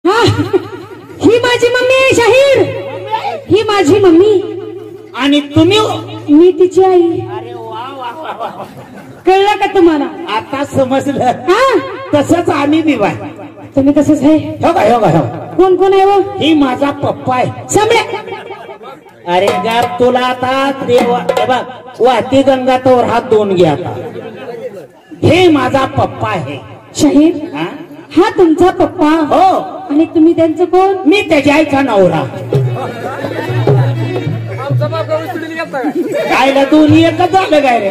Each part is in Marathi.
हा ही माझी मम्मी आहे शाहीर, ही माझी मम्मी आणि तुम्ही मी तिची आई. अरे वा वा वा वा, कळलं का तुम्हाला? आता समजलं. हा तसंच आम्ही बी बाय. तुम्ही कसंच आहे. हो का हो का हो. कोण कोण आहे वो? ही माझा पप्पा आहे. सामड्या. अरे गार तुला आता देवा बघ वाहती गंगा तोर हात धुवून घ्या आता. हे माझा पप्पा आहे. शाहीर हा? हा तुमचा पप्पा. हो. आणि तुम्ही त्यांचं कोण? मी त्याच्या आईचा नवरा. आईला दोन्ही एकच झालं काय रे?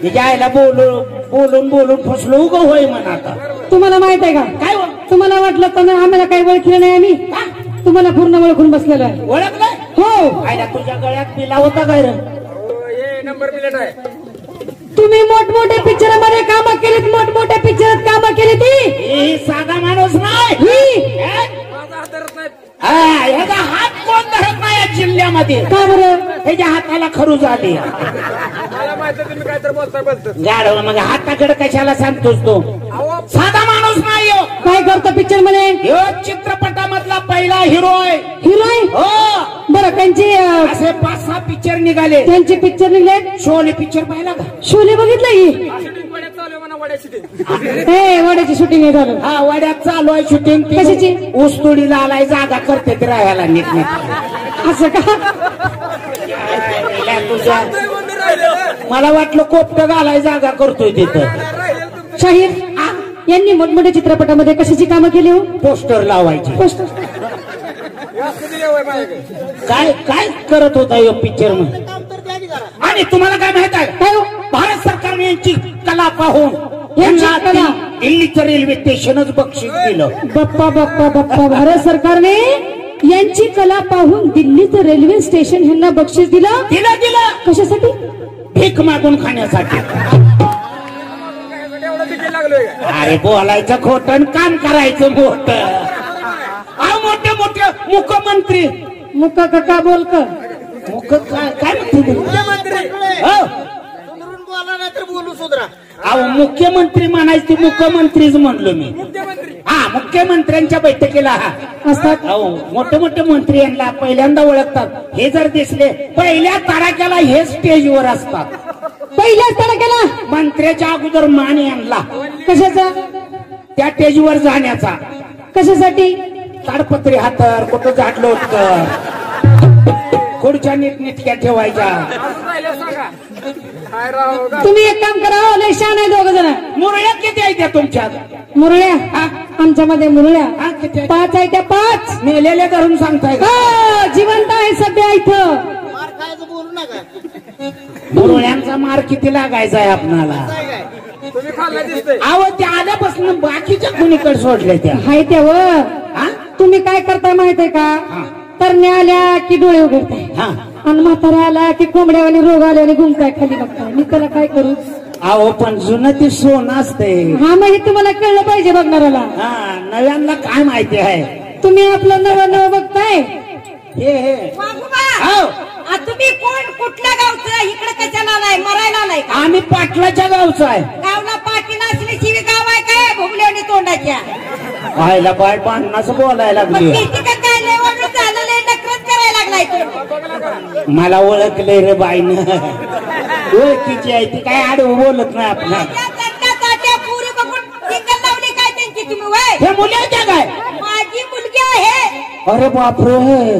त्याच्या आईला बोलून बोलून फसलो उग होय म्हणा. आता तुम्हाला माहित आहे का काय हो? तुम्हाला वाटलं तर आम्हाला काही ओळखलं नाही. आम्ही तुम्हाला पूर्ण ओळखून बसलेलो आहे. ओळखलं? हो. आईला तुझ्या गळ्यात पिला होता काय रे? नंबर प्लेट आहे. तुम्ही मोठमोठ्या पिक्चरामध्ये कामं केलीत, मोठमोठ्या पिक्चरात कामं केली ती. ही साधा माणूस नाही. माझा हात धरत नाही. ह्याचा हात कोण धरत नाही या जिल्ह्यामध्ये. का बरं? ह्याच्या हाताला खरू झाली. मला माहिती तुम्ही काय तर बोलताय. गाढव मग हाताकडे कशाला सांगतोस तो? साधा माणूस नाही हो. काय करतो पिक्चर मध्ये? ह्यो चित्रपटामधला पहिला हिरो आहे. हिरो आहे? हो. बरं त्यांची असे 5-6 पिक्चर निघाले. त्यांचे पिक्चर निघले. शोले पिक्चर पाहिला का? शोले बघितलं की? हे वड्याची शूटिंग आहे झालं. हा वड्यात चालू आहे शूटिंग. कशाची? ऊसतोडीला आलाय जागा करते ते राहायला नीट. असं का? तुझ्या मला वाटलं कोपट घालाय जागा करतोय तिथं. शाहीर यांनी मोठमोठ्या चित्रपटामध्ये कशाची कामं केली हो? पोस्टर लावायचे. पोस्टर काय काय करत होता यो पिक्चर मध्ये? आणि तुम्हाला काय माहित आहे? काय हो? भारत सरकारने यांची कला पाहून यांची यांना कला? दिल्लीचं रेल्वे स्टेशनच बक्षीस दिलं. बाप्पा बाप्पा बाप्पा. भारत सरकारने यांची कला पाहून दिल्लीचं रेल्वे स्टेशन यांना बक्षीस दिलं. दिलं कशासाठी? भीक मागून खाण्यासाठी. अरे बोलायचं खोटं काम करायचं मोठं. मोठे मोठे मुख्यमंत्री मुका काका बोल का? काय अहो मुख्यमंत्री म्हणायची मुख्यमंत्रीच म्हणलो मी. हा मुख्यमंत्र्यांच्या बैठकीला असतात. अहो मोठे मोठे मंत्री यांना पहिल्यांदा ओळखतात. हे जर दिसले पहिल्या तडाख्याला हे स्टेजवर असतात. पहिल्याच तडाख्याला मंत्र्याच्या अगोदर मान यांना कशाचा? त्या स्टेजवर जाण्याचा. कशासाठी? ताडपत्री हातर कुठं झाडलं होतं. खुर्च्या नीटनेटक्या ठेवायच्या. तुम्ही एक काम करा. लय शान आहे दोघ जण. मुरळ्या किती आहे त्या तुमच्यात? मुरळ्या आमच्यामध्ये मुरळ्या हा, किती आहे? 5 आहे. त्या 5 मेलेले धरून सांगताय का? जिवंत आहे सध्या इथं. मुरळ्यांचा मार किती लागायचा आहे आपणाला? अहो त्या आल्यापासून बाकीच्या कुणीकडे सोडले त्या हाय त्यावर. तुम्ही काय करताय माहित आहे का? तरण्या आल्या की डोळे उघडताय. आणि म्हाताऱ्या आला की कोंबड्यावानी रोग आल्याने घुमताय खाली बघताय. मी त्याला काय करू? अहो पण जुनं ती सोनं असते. हा मग हे तुम्हाला कळलं पाहिजे बघणाऱ्याला. हा नव्यांना काय माहिती आहे? तुम्ही आपलं नवं बघताय. हे तुम्ही कोण कुठल्या गावचं? इकडे कशाला आलाय? मरायला आलाय का? आम्ही पाटलाच्या गावचं आहे. गावला पाटील असल्याची गाव आहे काय? भोगल्याने तोंडाच्या व्हायला बाय भांडणाचं बोलायला लागली. काय लय वाढून झालं, लय नखरच करायला लागलाय. मला ओळखलंय रे बाईनं. ओळखीची आहे ती काय आडवं बोलत नाही आपला. पुरी बघून सिंगल लावली काय त्यांची तुम्ही? वय हे मुलाच्या काय? माझी मुलगी आहे. अरे बापरे.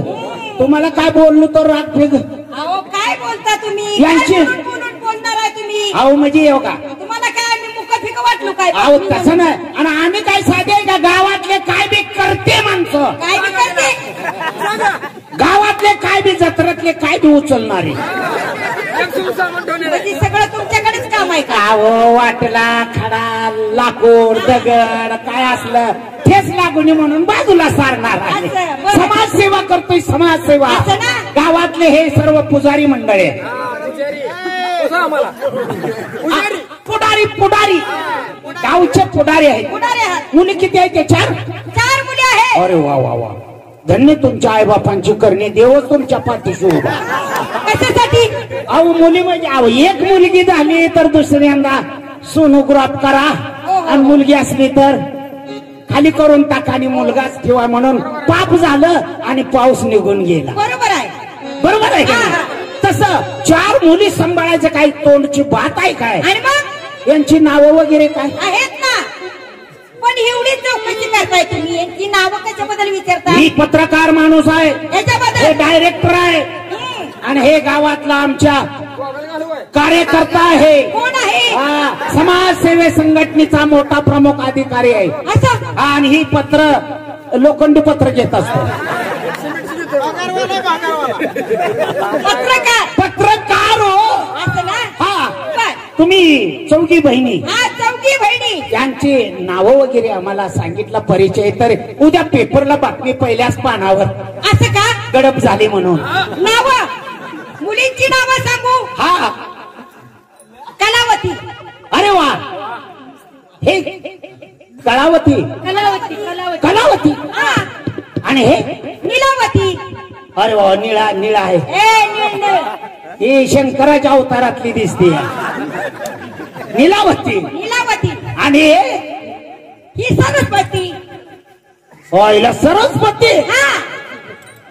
तुम्हाला काय बोललो तर राग फेग. अहो काय बोलता तुम्ही? यांची बोलून बोलणार आहे तुम्ही? अहो म्हणजे येऊ का? तुम्हाला काय आम्ही मुख फिक वाटलो काय? अहो तसं नाही. आणि आम्ही काय साधे का? गावातले काय बी करते माणसं. काय बी करते? गावातले काय बी जत्रातले काय बी उचलणारे. म्हणजे सगळं तुमच्याकडेच काम आहे का? अहो वाटला खडा लाकूड दगड काय असलं ठेस लागून म्हणून बाजूला सारणार आहे. समाजसेवा करतोय. समाजसेवा. गावातले हे सर्व पुजारी मंडळ आहे. पुढारी पुढारी गावचे पुढारी आहेत. मुली किती आहेत? 4 मुली आहेत. अरे वा वा वा. धन्य तुमच्या आई बापांची करणे. देवच तुमच्या पाठीशी उभा. कशासाठी? अहो मुली म्हणजे अहो एक मुलगी झाली तर दुसऱ्यांदा सोनोग्राफ करा. आणि मुलगी असली तर खाली करून टाका आणि मुलगाच ठेवा म्हणून पाप झालं आणि पाऊस निघून गेला. बरोबर आहे. बरोबर आहे का नाही? तसं 4 मुली सांभाळायचं काही तोंडची बात आहे काय? आणि मग यांची नावं वगैरे काय आहेत ना, पण एवढी चौकशी करताय तुम्ही, यांची नावं कशाबद्दल विचारता? मी पत्रकार माणूस आहे, याच्याबद्दल हे डायरेक्टर आहे आणि हे गावातला आमच्या कार्यकर्ता आहे. कोण आहे? हा, समाजसेवे संघटनेचा मोठा प्रमुख अधिकारी आहे. असं आणि ही पत्र लोखंडी पत्र घेत असतो. पत्रकार पत्रकार हो. असं ना? हा, बर. तुम्ही चौघी बहिणी, हा, चौघी बहिणी. त्यांची नावं वगैरे आम्हाला सांगितलं परिचय, तर उद्या पेपरला बातमी पहिल्याच पानावर असं का? गडप झाली म्हणून. नावं, मुलींची नावं सांगू. हा, कलावती. अरे वा, हे कलावती. कलावती. कलावती. कलावती. हा, आणि हे नीलावती. अरे वा, निळा निळा आहे. निळ. ही शंकराच्या अवतारातली दिसते. नीलावती. नीलावती. आणि ही सरस्वती. होयला सरस्वती. हा,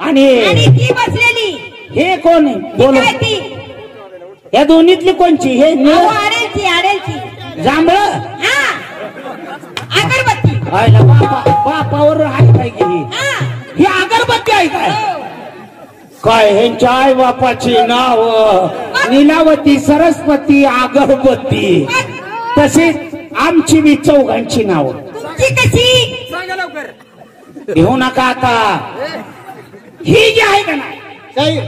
आणि आणि ती बसलेली हे कोण आहे? बोल. काय ती? या दोन्हीतली कोणची? हे निळ आडेलची. आडेलची. जांभळ. हा, अगरबत्ती. होयला बापावर आहे काय की ही? हा, ही अगरबत्ती आहे काय? हो. काय ह्यांच्या आई बापाची नाव नीलावती, सरस्वती, अगरबत्ती. तसेच आमची बी चौघांची नाव. तुमची कशी? सांगा लवकर. घेऊ नका आता. ही जी आहे का नाही,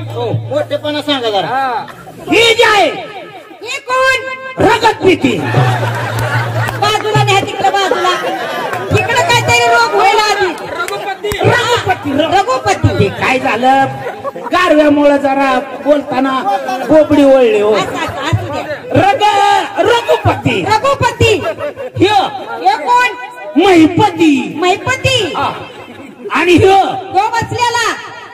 मोठेपणा सांगा जरा. हा, ही जी आहे हे कोण? रगतपीती. बाजूला न्या तिकडे, बाजूला. तिकडे काहीतरी रोग व्हायला आधी. रघुपती. रघुपती. ते काय झालं, गारव्यामुळे जरा बोलताना बोबडी वळली हो. असू द्या. रघुपती. रघुपती. हे कोण? महिपती. महिपती. हा. आणि ह्यो तो बसलेला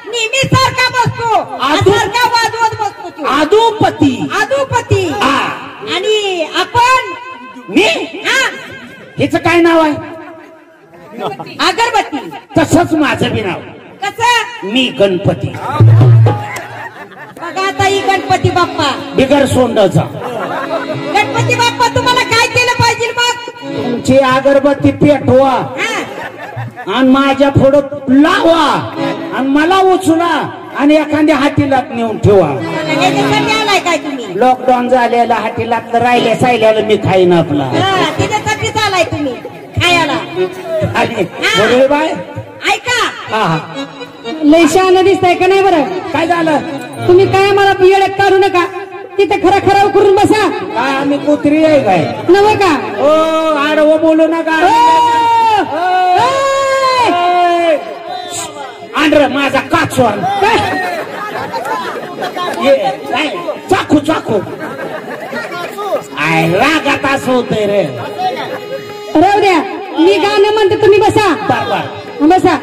नेहमी सारखा बसतो, आदू- सारखा वाजवत बसतो तो. आदुपती. आदुपती. हा. आणि आपण मी हा, हिचं काय नाव आहे? अगरबत्ती. तसंच माझं बी नाव. कसं? मी गणपती. बघा आता ही गणपती बाप्पा. बिगर सोंडाचा. गणपती बाप्पा तुम्हाला काय केलं पाहिजे मग? तुमची अगरबत्ती पेटवा हा, आणि माझ्या पुढं लावा आणि मला उचला आणि एखाद्या हातीलात नेऊन ठेवा. याच्यासाठी आलाय काय तुम्ही? लॉकडाऊन झालेला हातीलात राहिले सायल्याला मी खाईन आपला. हा, त्याच्यासाठीच आलाय तुम्ही खायला. आणि बरोबर बाय. ऐका, हा हा, लय शहाणं दिसताय का नाही? बरं, काय झालं? तुम्ही काय मला येड्यात काढू नका. तिथे खरा खराव करून बसा. काय आम्ही कुत्री आहे काय? नव्हे का? ओ आडवं बोलू नका. आंध्र माझा काचवर. काय चाकू चाकू. आय रागात असं होतंय रे. राहू द्या, मी गाणं म्हणते, तुम्ही बसा. बरोबर. बसा.